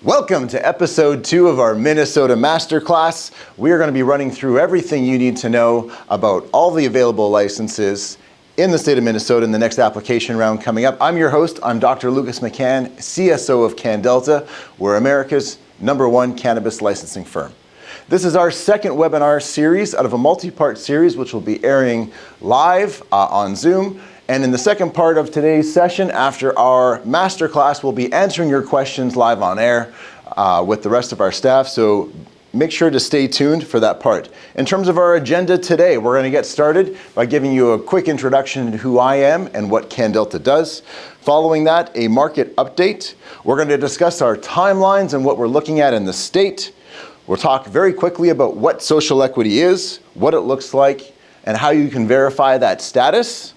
Welcome to episode 2 of our Minnesota Masterclass. We are going to be running through everything you need to know about all the available licenses in the state of Minnesota in the next application round coming up. I'm your host. I'm Dr. Lucas McCann, CSO of CannDelta. We're America's #1 cannabis licensing firm. This is our second webinar series out of a multi-part series which will be airing live on Zoom. And in the second part of today's session, after our masterclass, we'll be answering your questions live on air with the rest of our staff. So make sure to stay tuned for that part. In terms of our agenda today, we're going to get started by giving you a quick introduction to who I am and what CannDelta does. Following that, a market update. We're going to discuss our timelines and what we're looking at in the state. We'll talk very quickly about what social equity is, what it looks like, and how you can verify that status.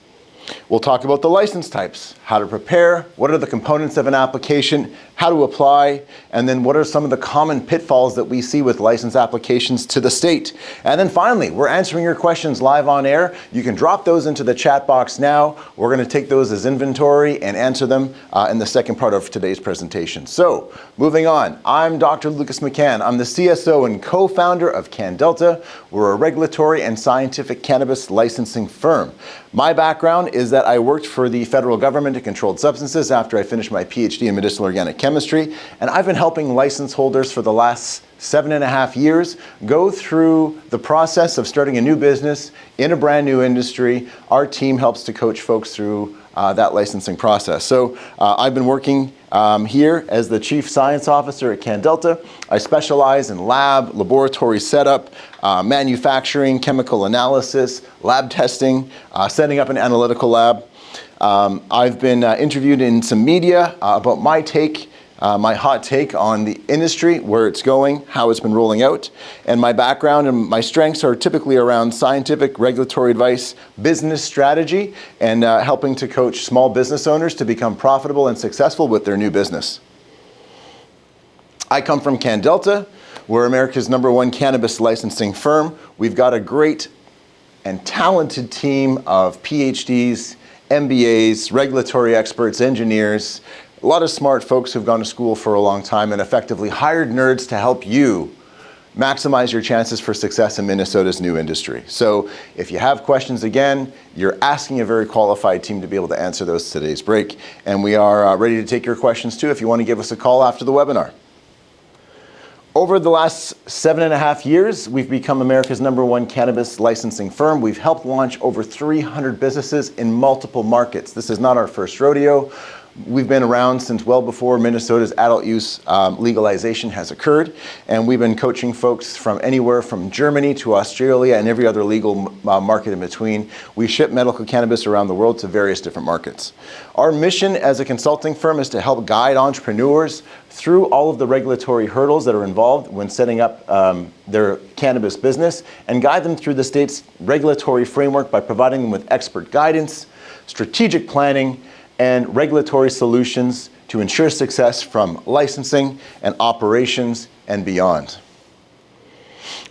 We'll talk about the license types, how to prepare, what are the components of an application, how to apply, and then what are some of the common pitfalls that we see with license applications to the state. And then finally, we're answering your questions live on air. You can drop those into the chat box now. We're going to take those as inventory and answer them in the second part of today's presentation. So, moving on, I'm Dr. Lucas McCann. I'm the CSO and co-founder of CannDelta. We're a regulatory and scientific cannabis licensing firm. My background is that I worked for the federal government in controlled substances after I finished my PhD in medicinal organic chemistry, and I've been helping license holders for the last 7.5 years go through the process of starting a new business in a brand new industry. Our team helps to coach folks through that licensing process. So I've been working here as the Chief Science Officer at CannDelta. I specialize in laboratory setup, manufacturing, chemical analysis, lab testing, setting up an analytical lab. I've been interviewed in some media about my hot take on the industry, where it's going, how it's been rolling out. And my background and my strengths are typically around scientific, regulatory advice, business strategy, and helping to coach small business owners to become profitable and successful with their new business. I come from CannDelta. We're America's #1 cannabis licensing firm. We've got a great and talented team of PhDs, MBAs, regulatory experts, engineers, a lot of smart folks who've gone to school for a long time and effectively hired nerds to help you maximize your chances for success in Minnesota's new industry. So if you have questions, again, you're asking a very qualified team to be able to answer those today's break. And we are ready to take your questions too if you want to give us a call after the webinar. Over the last 7.5 years, we've become America's #1 cannabis licensing firm. We've helped launch over 300 businesses in multiple markets. This is not our first rodeo. We've been around since well before Minnesota's adult use legalization has occurred, and we've been coaching folks from anywhere from Germany to Australia and every other legal market in between. We ship medical cannabis around the world to various different markets. Our mission as a consulting firm is to help guide entrepreneurs through all of the regulatory hurdles that are involved when setting up their cannabis business, and guide them through the state's regulatory framework by providing them with expert guidance, strategic planning, and regulatory solutions to ensure success from licensing and operations and beyond.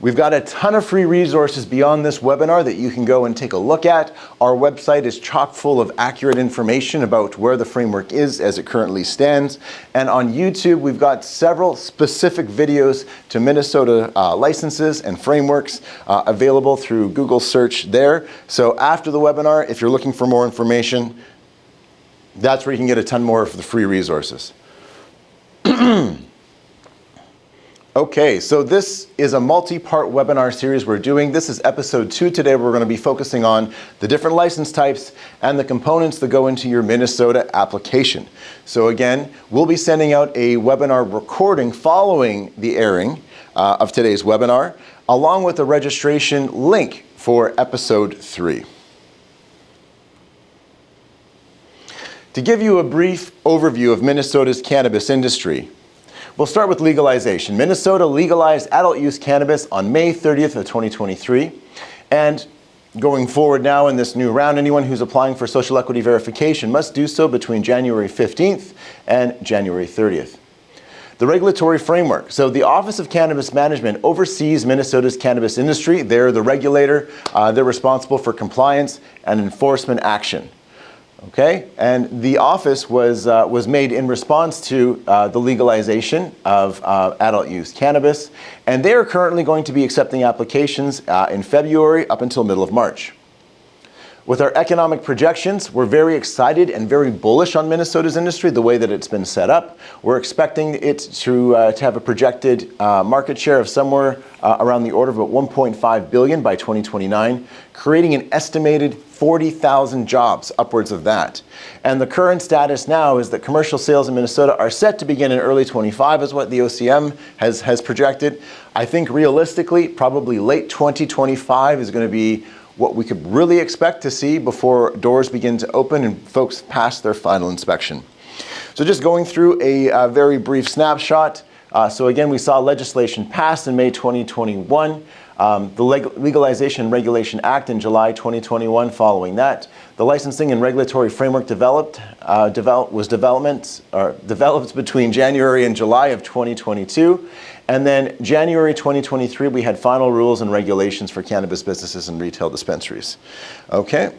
We've got a ton of free resources beyond this webinar that you can go and take a look at. Our website is chock full of accurate information about where the framework is as it currently stands. And on YouTube, we've got several specific videos to Minnesota licenses and frameworks available through Google search there. So after the webinar, if you're looking for more information, that's where you can get a ton more of the free resources. Okay, so this is a multi-part webinar series we're doing. This is episode 2 today. We're going to be focusing on the different license types and the components that go into your Minnesota application. So again, we'll be sending out a webinar recording following the airing of today's webinar, along with a registration link for episode 3. To give you a brief overview of Minnesota's cannabis industry, we'll start with legalization. Minnesota legalized adult use cannabis on May 30th of 2023. And going forward now in this new round, anyone who's applying for social equity verification must do so between January 15th and January 30th. The regulatory framework. So the Office of Cannabis Management oversees Minnesota's cannabis industry. They're the regulator. They're responsible for compliance and enforcement action. Okay, and the office was made in response to the legalization of adult use cannabis, and they are currently going to be accepting applications in February up until middle of March. With our economic projections, we're very excited and very bullish on Minnesota's industry, the way that it's been set up. We're expecting it to have a projected market share of somewhere around the order of about $1.5 billion by 2029, creating an estimated 40,000 jobs, upwards of that. And the current status now is that commercial sales in Minnesota are set to begin in early 25, is what the OCM has projected. I think realistically, probably late 2025 is going to be what we could really expect to see before doors begin to open and folks pass their final inspection. So just going through a very brief snapshot. So again, we saw legislation passed in May 2021. The Legalization and Regulation Act in July 2021 following that. The licensing and regulatory framework developed between January and July of 2022. And then January 2023, we had final rules and regulations for cannabis businesses and retail dispensaries. Okay.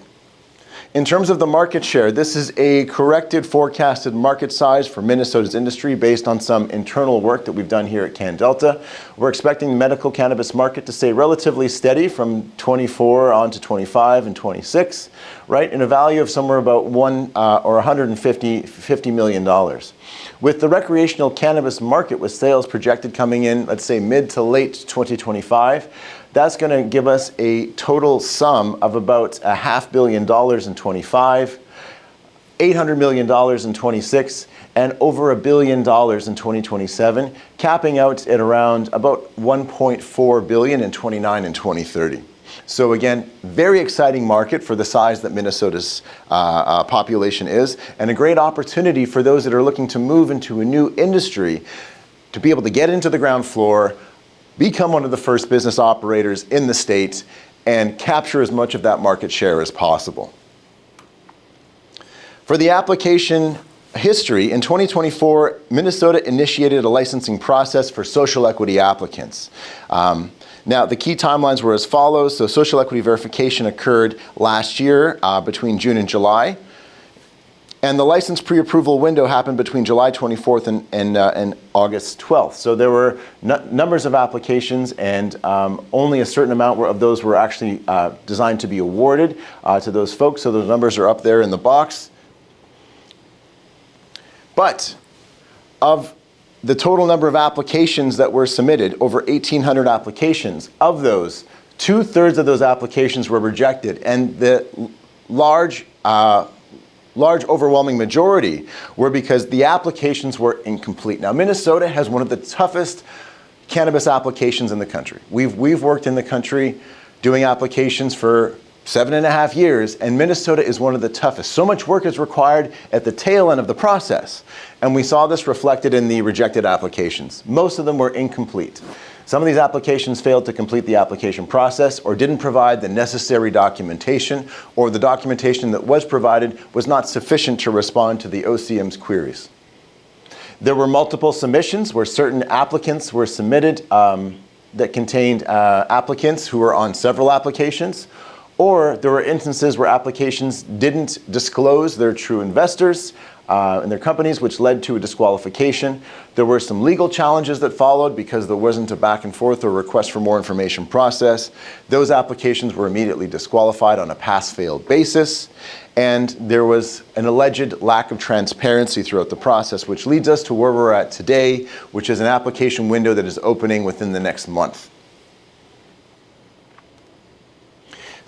In terms of the market share, this is a corrected forecasted market size for Minnesota's industry based on some internal work that we've done here at CannDelta. We're expecting the medical cannabis market to stay relatively steady from 24 on to 25 and 26, right, in a value of somewhere about $150 million. With the recreational cannabis market with sales projected coming in, let's say mid to late 2025, that's going to give us a total sum of about $500 million in 25, $800 million in 26, and over $1 billion in 2027, capping out at around about $1.4 billion in 29 and 2030. So again, very exciting market for the size that Minnesota's population is, and a great opportunity for those that are looking to move into a new industry to be able to get into the ground floor, become one of the first business operators in the state, and capture as much of that market share as possible. For the application history, in 2024, Minnesota initiated a licensing process for social equity applicants. Now, the key timelines were as follows. So social equity verification occurred last year between June and July. And the license pre-approval window happened between July 24th and August 12th. So there were numbers of applications, and only a certain amount of those were actually designed to be awarded to those folks. So those numbers are up there in the box. But of the total number of applications that were submitted, over 1,800 applications, of those, 2/3 of those applications were rejected. And the large overwhelming majority were because the applications were incomplete. Now, Minnesota has one of the toughest cannabis applications in the country. We've worked in the country doing applications for 7.5 years, and Minnesota is one of the toughest. So much work is required at the tail end of the process. And we saw this reflected in the rejected applications. Most of them were incomplete. Some of these applications failed to complete the application process or didn't provide the necessary documentation, or the documentation that was provided was not sufficient to respond to the OCM's queries. There were multiple submissions where certain applicants were submitted that contained applicants who were on several applications, or there were instances where applications didn't disclose their true investors and their companies, which led to a disqualification. There were some legal challenges that followed because there wasn't a back and forth or request for more information process. Those applications were immediately disqualified on a pass-fail basis. And there was an alleged lack of transparency throughout the process, which leads us to where we're at today, which is an application window that is opening within the next month.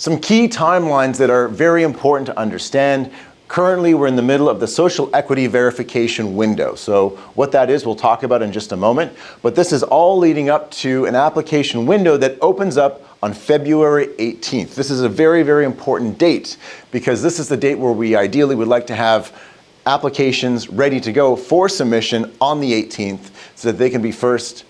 Some key timelines that are very important to understand. Currently, we're in the middle of the social equity verification window. So what that is, we'll talk about in just a moment. But this is all leading up to an application window that opens up on February 18th. This is a very, very important date because this is the date where we ideally would like to have applications ready to go for submission on the 18th so that they can be first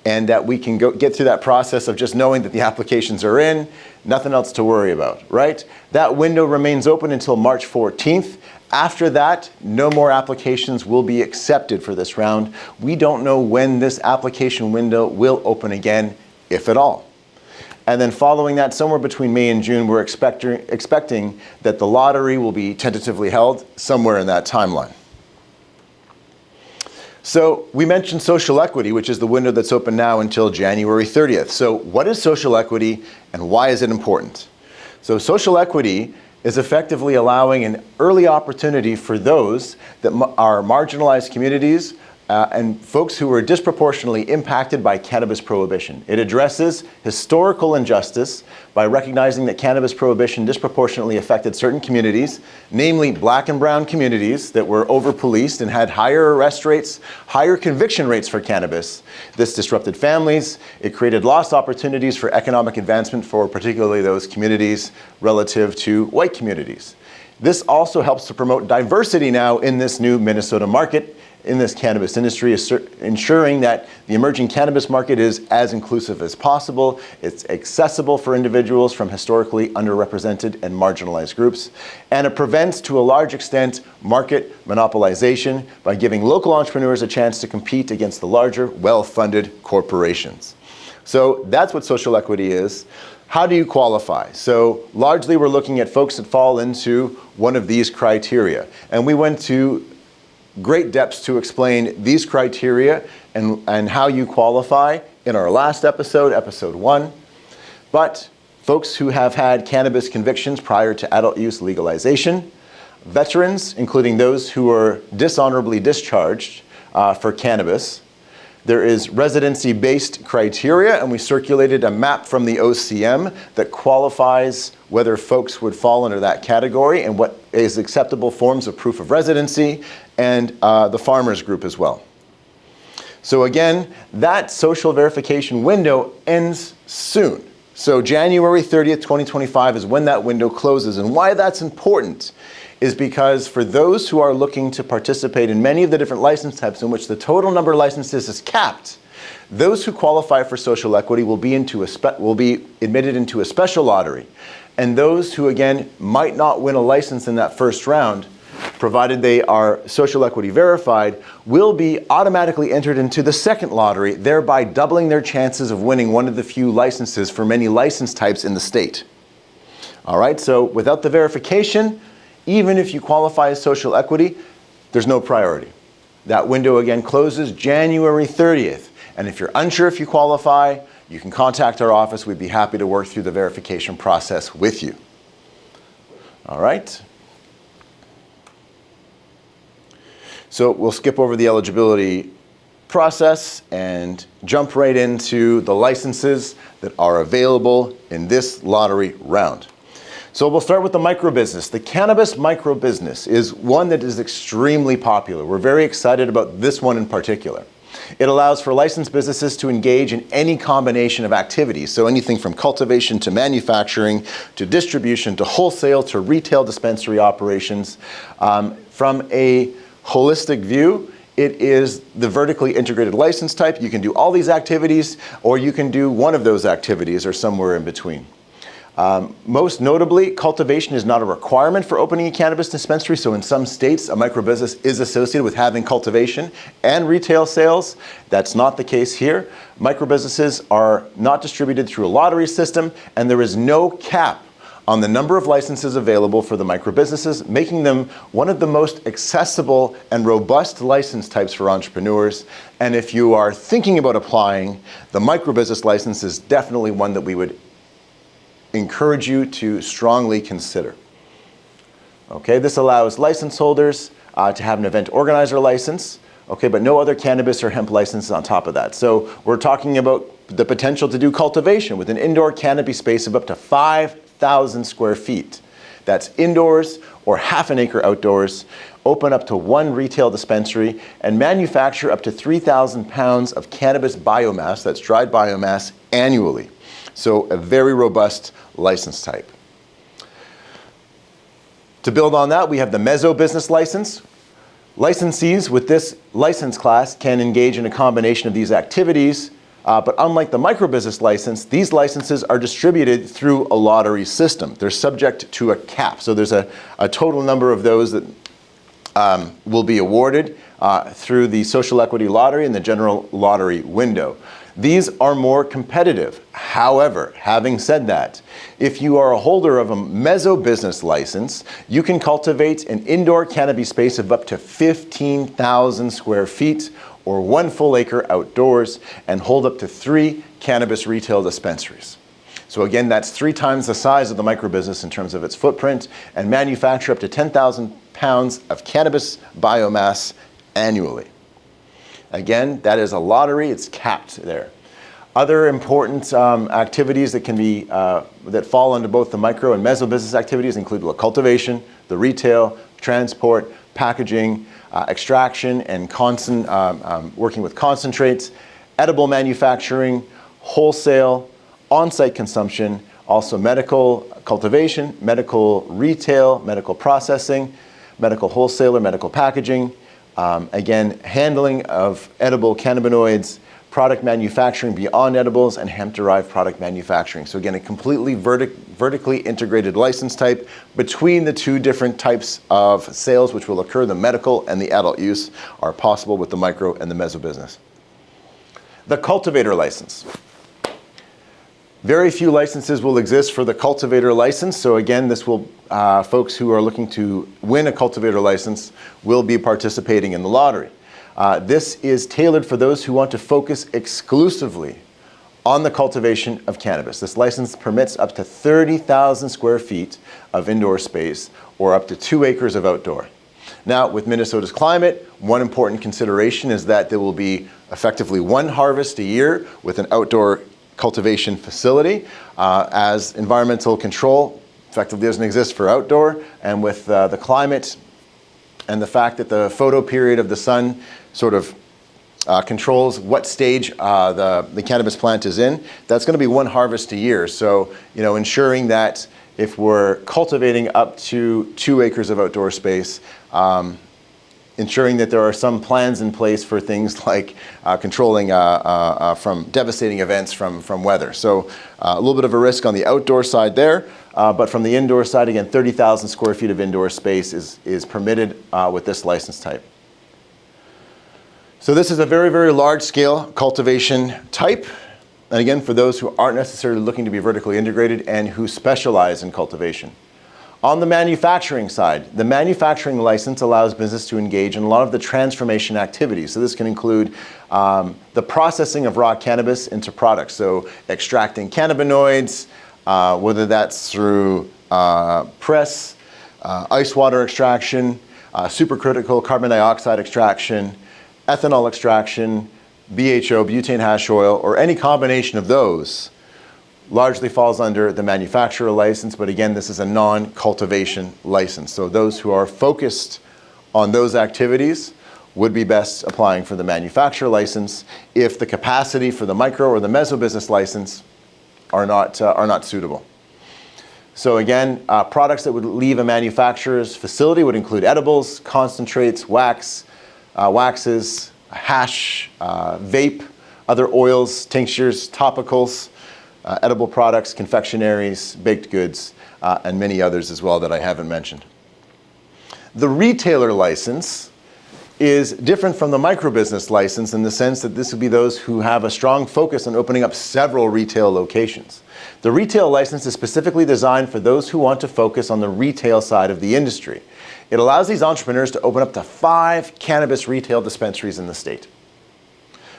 and that we can get through that process of just knowing that the applications are in, nothing else to worry about, right? That window remains open until March 14th. After that, no more applications will be accepted for this round. We don't know when this application window will open again, if at all. And then following that, somewhere between May and June, we're expecting that the lottery will be tentatively held somewhere in that timeline. So we mentioned social equity, which is the window that's open now until January 30th. So what is social equity and why is it important? So social equity is effectively allowing an early opportunity for those that are marginalized communities and folks who were disproportionately impacted by cannabis prohibition. It addresses historical injustice by recognizing that cannabis prohibition disproportionately affected certain communities, namely black and brown communities that were over-policed and had higher arrest rates, higher conviction rates for cannabis. This disrupted families. It created lost opportunities for economic advancement for particularly those communities relative to white communities. This also helps to promote diversity now in this new Minnesota market, in this cannabis industry, ensuring that the emerging cannabis market is as inclusive as possible. It's accessible for individuals from historically underrepresented and marginalized groups. And it prevents, to a large extent, market monopolization by giving local entrepreneurs a chance to compete against the larger, well-funded corporations. So that's what social equity is. How do you qualify? So largely we're looking at folks that fall into one of these criteria. And we went to great depths to explain these criteria and how you qualify in our last episode, episode 1. But folks who have had cannabis convictions prior to adult use legalization, veterans, including those who were dishonorably discharged for cannabis. There is residency-based criteria, and we circulated a map from the OCM that qualifies whether folks would fall under that category and what is acceptable forms of proof of residency, and the farmers group as well. So again, that social verification window ends soon. So January 30th, 2025 is when that window closes. And why that's important is because for those who are looking to participate in many of the different license types in which the total number of licenses is capped, those who qualify for social equity will be admitted into a special lottery. And those who, again, might not win a license in that first round, provided they are social equity verified, will be automatically entered into the second lottery, thereby doubling their chances of winning one of the few licenses for many license types in the state. All right, so without the verification, even if you qualify as social equity, there's no priority. That window again closes January 30th. And if you're unsure if you qualify, you can contact our office. We'd be happy to work through the verification process with you. All right. So we'll skip over the eligibility process and jump right into the licenses that are available in this lottery round. So we'll start with the microbusiness. The cannabis microbusiness is one that is extremely popular. We're very excited about this one in particular. It allows for licensed businesses to engage in any combination of activities. So anything from cultivation to manufacturing to distribution to wholesale to retail dispensary operations. From a holistic view, it is the vertically integrated license type. You can do all these activities, or you can do one of those activities or somewhere in between. Most notably, cultivation is not a requirement for opening a cannabis dispensary. So in some states, a microbusiness is associated with having cultivation and retail sales. That's not the case here. Microbusinesses are not distributed through a lottery system, and there is no cap on the number of licenses available for the microbusinesses, making them one of the most accessible and robust license types for entrepreneurs. And if you are thinking about applying, the microbusiness license is definitely one that we would encourage you to strongly consider. Okay, this allows license holders to have an event organizer license, okay, but no other cannabis or hemp licenses on top of that. So we're talking about the potential to do cultivation with an indoor canopy space of up to 5,000 square feet. That's indoors or half an acre outdoors, open up to one retail dispensary, and manufacture up to 3,000 pounds of cannabis biomass, that's dried biomass, annually. So a very robust license type. To build on that, we have the Mezzo business license. Licensees with this license class can engage in a combination of these activities, but unlike the microbusiness license, these licenses are distributed through a lottery system. They're subject to a cap. So there's a total number of those that will be awarded through the social equity lottery and the general lottery window. These are more competitive. However, having said that, if you are a holder of a meso business license, you can cultivate an indoor cannabis space of up to 15,000 square feet or 1 full acre outdoors and hold up to 3 cannabis retail dispensaries. So again, that's 3 times the size of the microbusiness in terms of its footprint and manufacture up to 10,000 pounds of cannabis biomass annually. Again, that is a lottery, it's capped there. Other important activities that can be, that fall under both the micro and meso business activities include the cultivation, the retail, transport, packaging, extraction, and working with concentrates, edible manufacturing, wholesale, on-site consumption, also medical cultivation, medical retail, medical processing, medical wholesaler, medical packaging, again, handling of edible cannabinoids, product manufacturing beyond edibles, and hemp-derived product manufacturing. So again, a completely vertically integrated license type between the 2 different types of sales which will occur. The medical and the adult use are possible with the micro and the meso business. The cultivator license. Very few licenses will exist for the cultivator license. So again, this will, folks who are looking to win a cultivator license will be participating in the lottery. This is tailored for those who want to focus exclusively on the cultivation of cannabis. This license permits up to 30,000 square feet of indoor space or up to 2 acres of outdoor. Now, with Minnesota's climate, one important consideration is that there will be effectively 1 harvest a year with an outdoor cultivation facility, as environmental control effectively doesn't exist for outdoor, and with the climate and the fact that the photo period of the sun sort of controls what stage the cannabis plant is in, that's going to be 1 harvest a year. So, ensuring that if we're cultivating up to 2 acres of outdoor space, ensuring that there are some plans in place for things like controlling from devastating events from weather. So a little bit of a risk on the outdoor side there, but from the indoor side, again, 30,000 square feet of indoor space is permitted with this license type. So this is a very, very large scale cultivation type. And again, for those who aren't necessarily looking to be vertically integrated and who specialize in cultivation. On the manufacturing side, the manufacturing license allows business to engage in a lot of the transformation activities. So this can include the processing of raw cannabis into products. So extracting cannabinoids, whether that's through press, ice water extraction, supercritical carbon dioxide extraction, ethanol extraction, BHO, butane hash oil, or any combination of those largely falls under the manufacturer license, but again, this is a non-cultivation license. So those who are focused on those activities would be best applying for the manufacturer license if the capacity for the micro or the meso business license are not suitable. So again, products that would leave a manufacturer's facility would include edibles, concentrates, waxes, hash, vape, other oils, tinctures, topicals, edible products, confectionaries, baked goods, and many others as well that I haven't mentioned. The retailer license is different from the microbusiness license in the sense that this would be those who have a strong focus on opening up several retail locations. The retail license is specifically designed for those who want to focus on the retail side of the industry. It allows these entrepreneurs to open up to 5 cannabis retail dispensaries in the state.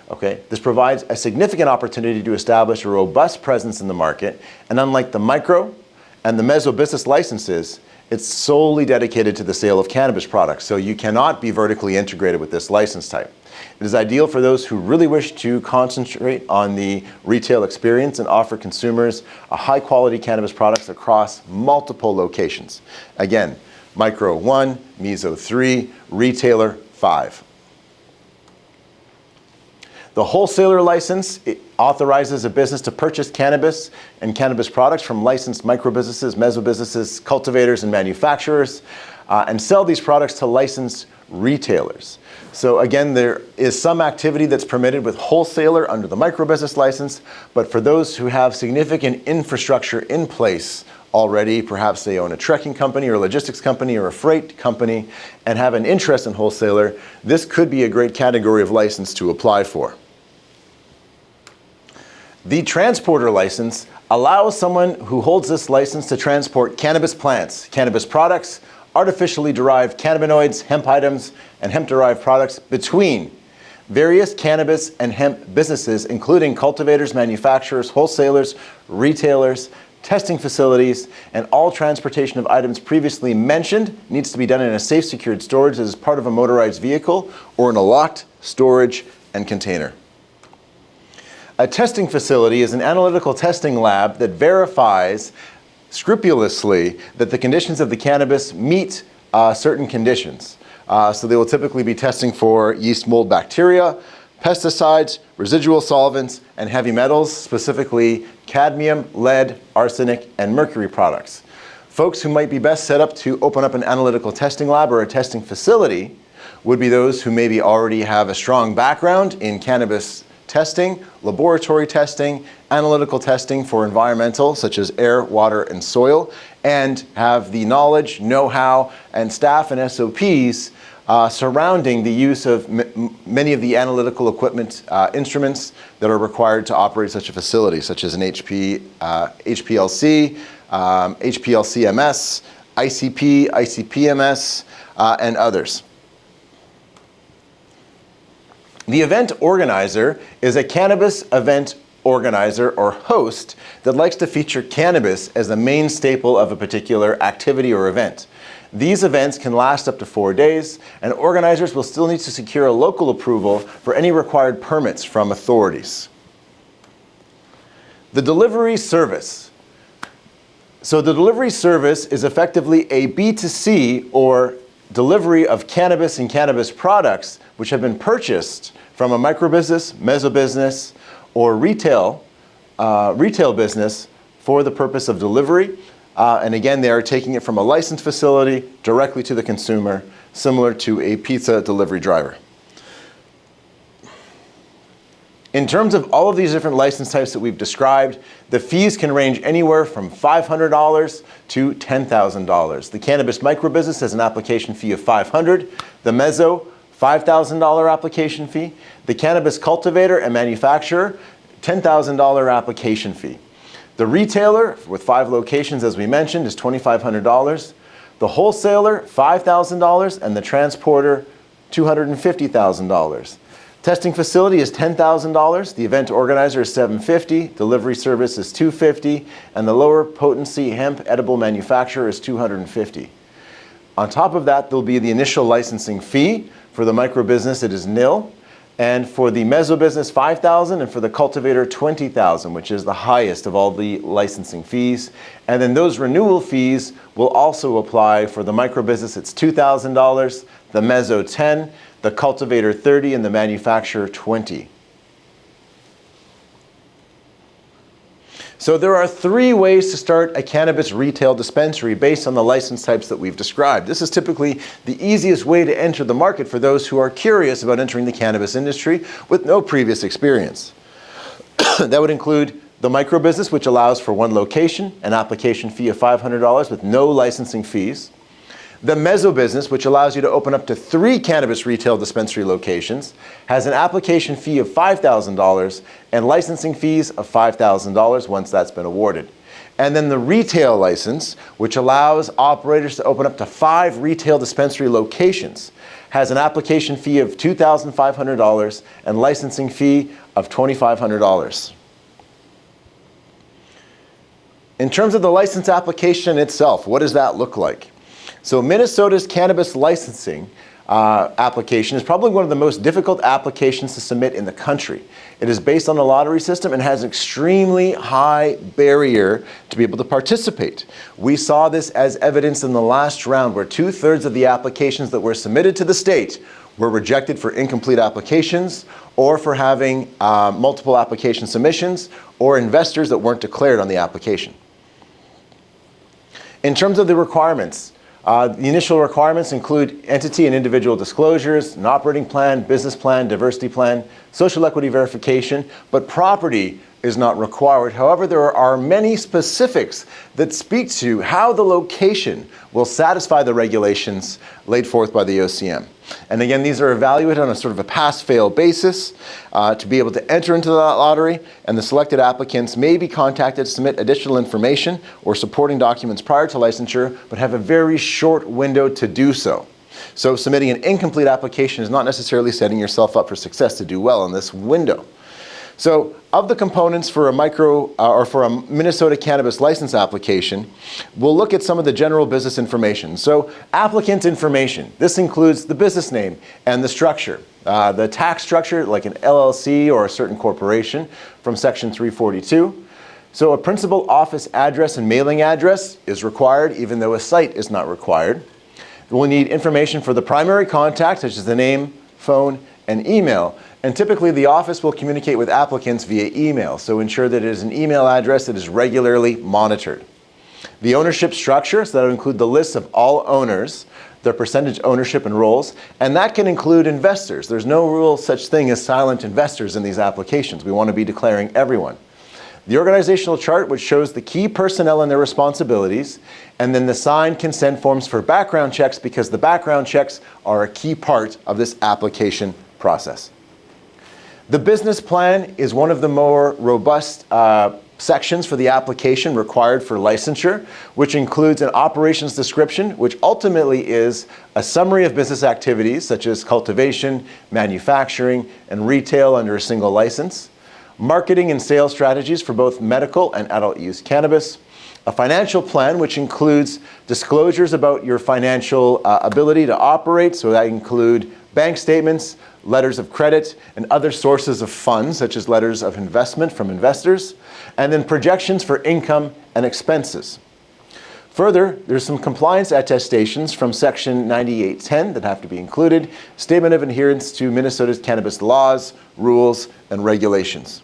Okay, this provides a significant opportunity to establish a robust presence in the market, and unlike the micro and the meso business licenses, it's solely dedicated to the sale of cannabis products, so you cannot be vertically integrated with this license type. It is ideal for those who really wish to concentrate on the retail experience and offer consumers a high-quality cannabis products across multiple locations. Again, micro 1, meso 3, retailer 5. The wholesaler license authorizes a business to purchase cannabis and cannabis products from licensed microbusinesses, mesobusinesses, cultivators, and manufacturers, and sell these products to licensed retailers. So again, there is some activity that's permitted with wholesaler under the microbusiness license, but for those who have significant infrastructure in place already, perhaps they own a trekking company or a logistics company or a freight company and have an interest in wholesaler, this could be a great category of license to apply for. The transporter license allows someone who holds this license to transport cannabis plants, cannabis products, artificially derived cannabinoids, hemp items, and hemp-derived products between various cannabis and hemp businesses, including cultivators, manufacturers, wholesalers, retailers, testing facilities, and all transportation of items previously mentioned needs to be done in a safe, secured storage as part of a motorized vehicle or in a locked storage and container. A testing facility is an analytical testing lab that verifies scrupulously that the conditions of the cannabis meet certain conditions. So they will typically be testing for yeast mold bacteria, pesticides, residual solvents, and heavy metals, specifically cadmium, lead, arsenic, and mercury products. Folks who might be best set up to open up an analytical testing lab or a testing facility would be those who maybe already have a strong background in cannabis testing, laboratory testing, analytical testing for environmental, such as air, water, and soil, and have the knowledge, know-how, and staff and SOPs surrounding the use of many of the analytical equipment instruments that are required to operate such a facility, such as an HPLC, HPLC-MS, ICP, ICP-MS, and others. The event organizer is a cannabis event organizer or host that likes to feature cannabis as the main staple of a particular activity or event. These events can last up to 4 days, and organizers will still need to secure a local approval for any required permits from authorities. The delivery service. So the delivery service is effectively a B2C or delivery of cannabis and cannabis products which have been purchased from a microbusiness, mesobusiness, or retail business for the purpose of delivery. And again, they are taking it from a licensed facility directly to the consumer, similar to a pizza delivery driver. In terms of all of these different license types that we've described, the fees can range anywhere from $500 to $10,000. The cannabis microbusiness has an application fee of $500. The meso, $5,000 application fee. The cannabis cultivator and manufacturer, $10,000 application fee. The retailer, with 5 locations as we mentioned, is $2,500. The wholesaler, $5,000, and the transporter, $250,000. Testing facility is $10,000. The event organizer is $750. Delivery service is $250, and the lower potency hemp edible manufacturer is $250. On top of that, there'll be the initial licensing fee. For the microbusiness, it is nil. And for the mesobusiness, $5,000, and for the cultivator, $20,000, which is the highest of all the licensing fees. And then those renewal fees will also apply. For the microbusiness, it's $2,000, the meso $10,000, the cultivator $30,000, and the manufacturer $20,000. So there are 3 ways to start a cannabis retail dispensary based on the license types that we've described. This is typically the easiest way to enter the market for those who are curious about entering the cannabis industry with no previous experience. That would include the microbusiness, which allows for 1 location, an application fee of $500 with no licensing fees. The mesobusiness, which allows you to open up to 3 cannabis retail dispensary locations, has an application fee of $5,000 and licensing fees of $5,000 once that's been awarded. And then the retail license, which allows operators to open up to 5 retail dispensary locations, has an application fee of $2,500 and licensing fee of $2,500. In terms of the license application itself, what does that look like? So Minnesota's cannabis licensing application is probably one of the most difficult applications to submit in the country. It is based on the lottery system and has an extremely high barrier to be able to participate. We saw this as evidenced in the last round, where 2/3 of the applications that were submitted to the state were rejected for incomplete applications, or for having multiple application submissions, or investors that weren't declared on the application. In terms of the requirements, the initial requirements include entity and individual disclosures, an operating plan, business plan, diversity plan, social equity verification, but property is not required. However, there are many specifics that speak to how the location will satisfy the regulations laid forth by the OCM. And again, these are evaluated on a sort of a pass-fail basis to be able to enter into that lottery, and the selected applicants may be contacted to submit additional information or supporting documents prior to licensure, but have a very short window to do so. So submitting an incomplete application is not necessarily setting yourself up for success to do well in this window. So of the components for a Minnesota cannabis license application, we'll look at some of the general business information. So applicant information, this includes the business name and the structure. The tax structure, like an LLC or a certain corporation from Section 342. So a principal office address and mailing address is required, even though a site is not required. We'll need information for the primary contact, such as the name, phone, and email. And typically the office will communicate with applicants via email, so ensure that it is an email address that is regularly monitored. The ownership structure, so that will include the list of all owners, their percentage ownership and roles, and that can include investors. There's no real such thing as silent investors in these applications. We want to be declaring everyone. The organizational chart, which shows the key personnel and their responsibilities, and then the signed consent forms for background checks, because the background checks are a key part of this application process. The business plan is one of the more robust sections for the application required for licensure, which includes an operations description, which ultimately is a summary of business activities such as cultivation, manufacturing, and retail under a single license, marketing and sales strategies for both medical and adult use cannabis, a financial plan, which includes disclosures about your financial ability to operate, so that include bank statements, letters of credit, and other sources of funds, such as letters of investment from investors, and then projections for income and expenses. Further, there's some compliance attestations from Section 9810 that have to be included, statement of adherence to Minnesota's cannabis laws, rules, and regulations.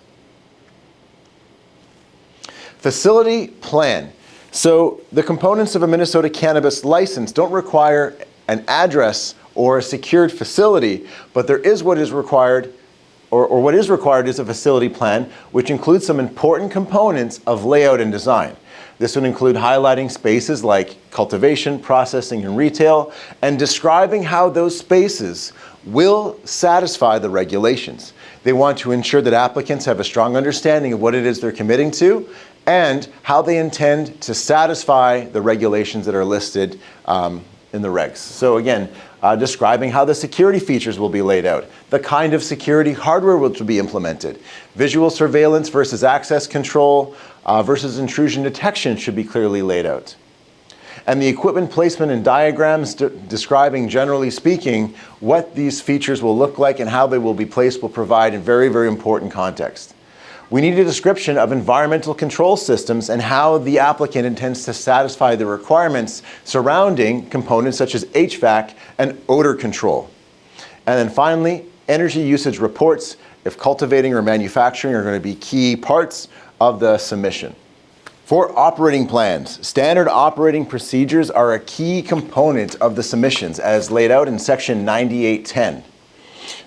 Facility plan. So the components of a Minnesota cannabis license don't require an address or a secured facility, but there is what is required, or what is required is a facility plan, which includes some important components of layout and design. This would include highlighting spaces like cultivation, processing, and retail, and describing how those spaces will satisfy the regulations. They want to ensure that applicants have a strong understanding of what it is they're committing to and how they intend to satisfy the regulations that are listed in the regs. So again, describing how the security features will be laid out, the kind of security hardware which will be implemented, visual surveillance versus access control versus intrusion detection should be clearly laid out. And the equipment placement and diagrams describing, generally speaking, what these features will look like and how they will be placed will provide a very, very important context. We need a description of environmental control systems and how the applicant intends to satisfy the requirements surrounding components such as HVAC and odor control. And then finally, energy usage reports, if cultivating or manufacturing, are going to be key parts of the submission. For operating plans, standard operating procedures are a key component of the submissions as laid out in Section 9810.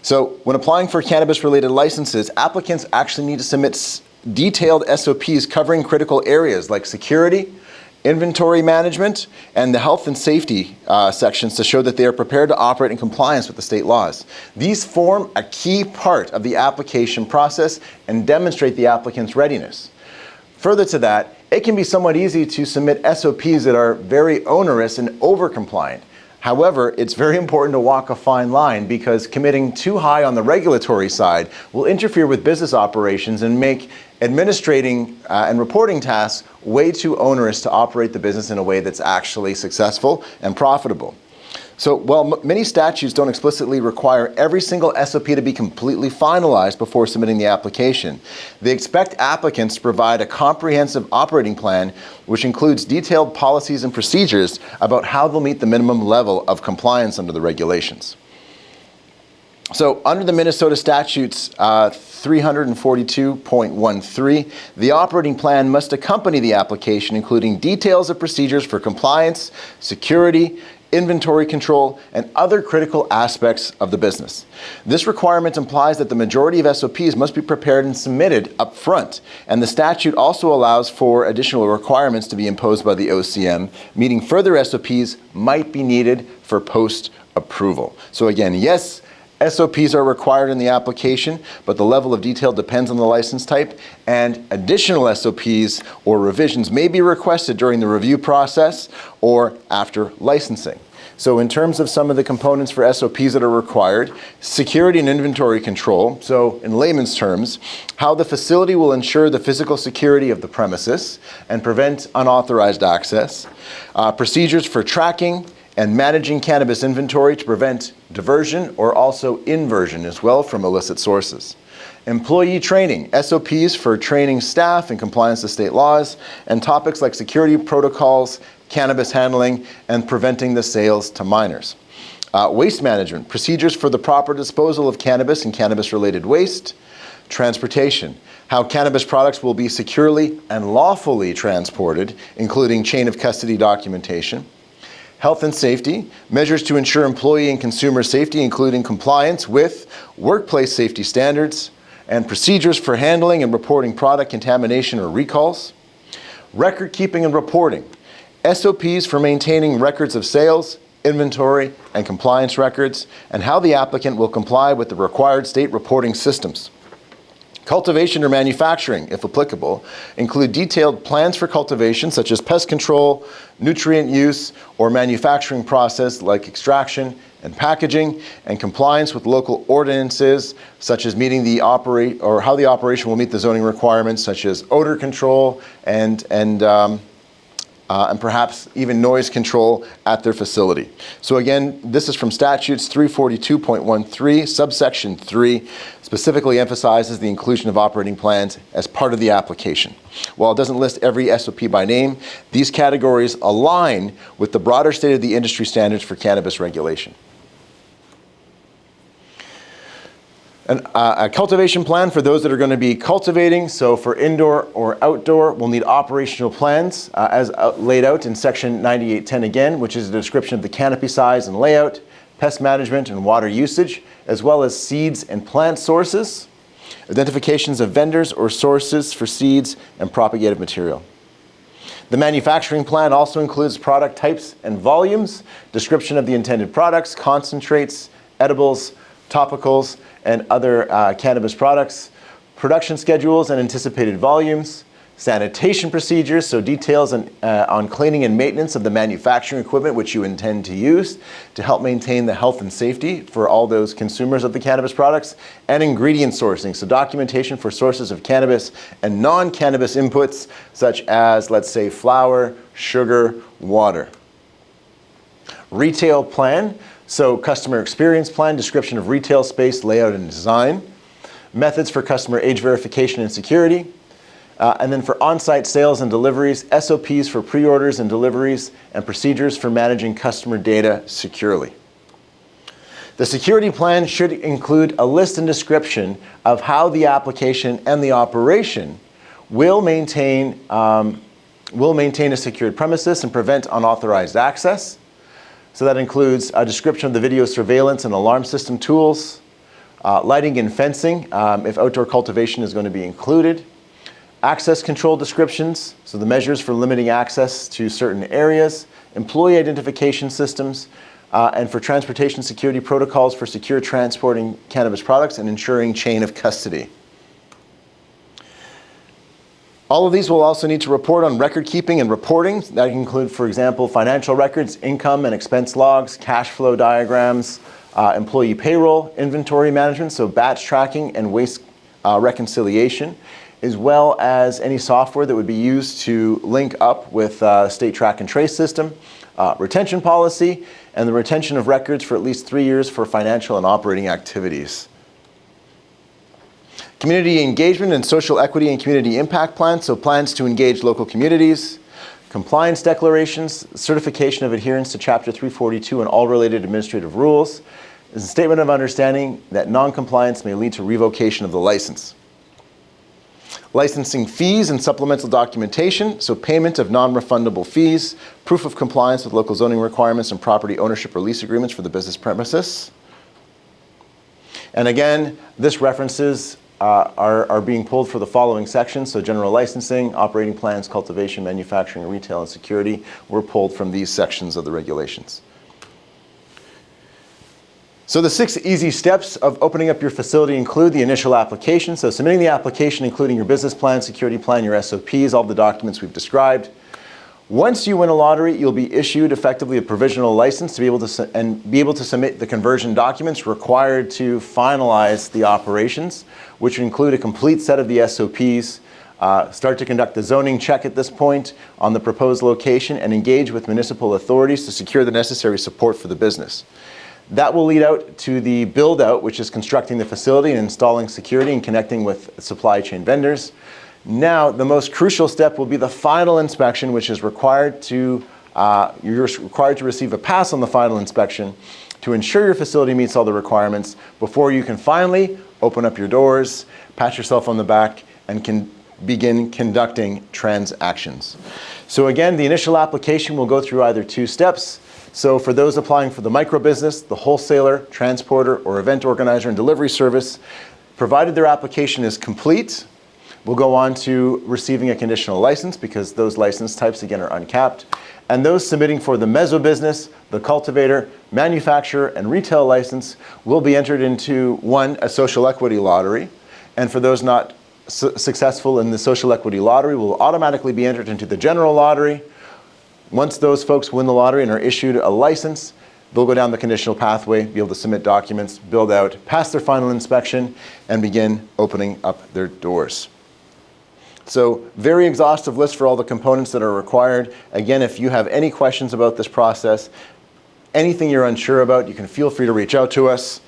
So when applying for cannabis-related licenses, applicants actually need to submit detailed SOPs covering critical areas like security, inventory management, and the health and safety sections to show that they are prepared to operate in compliance with the state laws. These form a key part of the application process and demonstrate the applicant's readiness. Further to that, it can be somewhat easy to submit SOPs that are very onerous and over-compliant. However, it's very important to walk a fine line because committing too high on the regulatory side will interfere with business operations and make administrating and reporting tasks way too onerous to operate the business in a way that's actually successful and profitable. So while many statutes don't explicitly require every single SOP to be completely finalized before submitting the application, they expect applicants to provide a comprehensive operating plan which includes detailed policies and procedures about how they'll meet the minimum level of compliance under the regulations. So under the Minnesota statutes 342.13, the operating plan must accompany the application, including details of procedures for compliance, security, inventory control, and other critical aspects of the business. This requirement implies that the majority of SOPs must be prepared and submitted up front, and the statute also allows for additional requirements to be imposed by the OCM, meaning further SOPs might be needed for post-approval. So again, yes, SOPs are required in the application, but the level of detail depends on the license type, and additional SOPs or revisions may be requested during the review process or after licensing. So in terms of some of the components for SOPs that are required, security and inventory control, so in layman's terms, how the facility will ensure the physical security of the premises and prevent unauthorized access, procedures for tracking and managing cannabis inventory to prevent diversion or also inversion as well from illicit sources. Employee training, SOPs for training staff in compliance to state laws, and topics like security protocols, cannabis handling, and preventing the sales to minors. Waste management, procedures for the proper disposal of cannabis and cannabis-related waste. Transportation, how cannabis products will be securely and lawfully transported, including chain of custody documentation. Health and safety, measures to ensure employee and consumer safety, including compliance with workplace safety standards and procedures for handling and reporting product contamination or recalls. Record keeping and reporting, SOPs for maintaining records of sales, inventory, and compliance records, and how the applicant will comply with the required state reporting systems. Cultivation or manufacturing, if applicable, include detailed plans for cultivation such as pest control, nutrient use, or manufacturing process like extraction and packaging, and compliance with local ordinances such as meeting the how the operation will meet the zoning requirements such as odor control and perhaps even noise control at their facility. So again, this is from statutes 342.13, subsection 3, specifically emphasizes the inclusion of operating plans as part of the application. While it doesn't list every SOP by name, these categories align with the broader state of the industry standards for cannabis regulation. A cultivation plan for those that are going to be cultivating. So for indoor or outdoor, we'll need operational plans as laid out in section 9810 again, which is a description of the canopy size and layout, pest management and water usage, as well as seeds and plant sources, identifications of vendors or sources for seeds and propagated material. The manufacturing plan also includes product types and volumes, description of the intended products, concentrates, edibles, topicals, and other cannabis products, production schedules and anticipated volumes, sanitation procedures, so details on cleaning and maintenance of the manufacturing equipment which you intend to use to help maintain the health and safety for all those consumers of the cannabis products, and ingredient sourcing, so documentation for sources of cannabis and non-cannabis inputs such as, let's say, flour, sugar, water. Retail plan, so customer experience plan, description of retail space, layout, and design. Methods for customer age verification and security. And then for on-site sales and deliveries, SOPs for pre-orders and deliveries, and procedures for managing customer data securely. The security plan should include a list and description of how the application and the operation will maintain a secured premises and prevent unauthorized access. So that includes a description of the video surveillance and alarm system tools, lighting and fencing, if outdoor cultivation is going to be included, access control descriptions, so the measures for limiting access to certain areas, employee identification systems, and for transportation security protocols for secure transporting cannabis products and ensuring chain of custody. All of these will also need to report on record keeping and reporting. That can include, for example, financial records, income and expense logs, cash flow diagrams, employee payroll, inventory management, so batch tracking and waste reconciliation, as well as any software that would be used to link up with state track and trace system, retention policy, and the retention of records for at least 3 years for financial and operating activities. Community engagement and social equity and community impact plans, so plans to engage local communities. Compliance declarations, certification of adherence to Chapter 342 and all related administrative rules. is a statement of understanding that non-compliance may lead to revocation of the license. Licensing fees and supplemental documentation, so payment of non-refundable fees, proof of compliance with local zoning requirements and property ownership or lease agreements for the business premises. And again, this references are being pulled for the following sections. So general licensing, operating plans, cultivation, manufacturing, retail, and security were pulled from these sections of the regulations. So the 6 easy steps of opening up your facility include the initial application. So submitting the application, including your business plan, security plan, your SOPs, all the documents we've described. Once you win a lottery, you'll be issued effectively a provisional license to be able to submit the conversion documents required to finalize the operations, which include a complete set of the SOPs, start to conduct the zoning check at this point on the proposed location, and engage with municipal authorities to secure the necessary support for the business. That will lead out to the build out, which is constructing the facility and installing security and connecting with supply chain vendors. Now, the most crucial step will be the final inspection, which is required to, you're required to receive a pass on the final inspection to ensure your facility meets all the requirements before you can finally open up your doors, pat yourself on the back, and can begin conducting transactions. So again, the initial application will go through either 2 steps. So for those applying for the micro business, the wholesaler, transporter, or event organizer and delivery service, provided their application is complete, we'll go on to receiving a conditional license because those license types, again, are uncapped. And those submitting for the meso business, the cultivator, manufacturer, and retail license will be entered into, 1, a social equity lottery. And for those not successful in the social equity lottery, will automatically be entered into the general lottery. Once those folks win the lottery and are issued a license, they'll go down the conditional pathway, be able to submit documents, build out, pass their final inspection, and begin opening up their doors. So very exhaustive list for all the components that are required. Again, if you have any questions about this process, anything you're unsure about, you can feel free to reach out to us.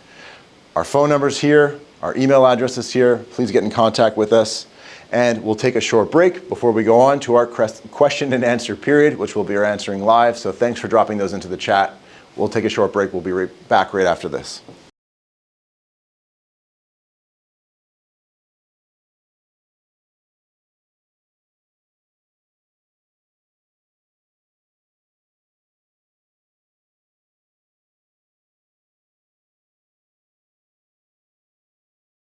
Our phone number's here, our email address is here. Please get in contact with us. And we'll take a short break before we go on to our question and answer period, which we'll be answering live. So thanks for dropping those into the chat. We'll take a short break. We'll be back right after this.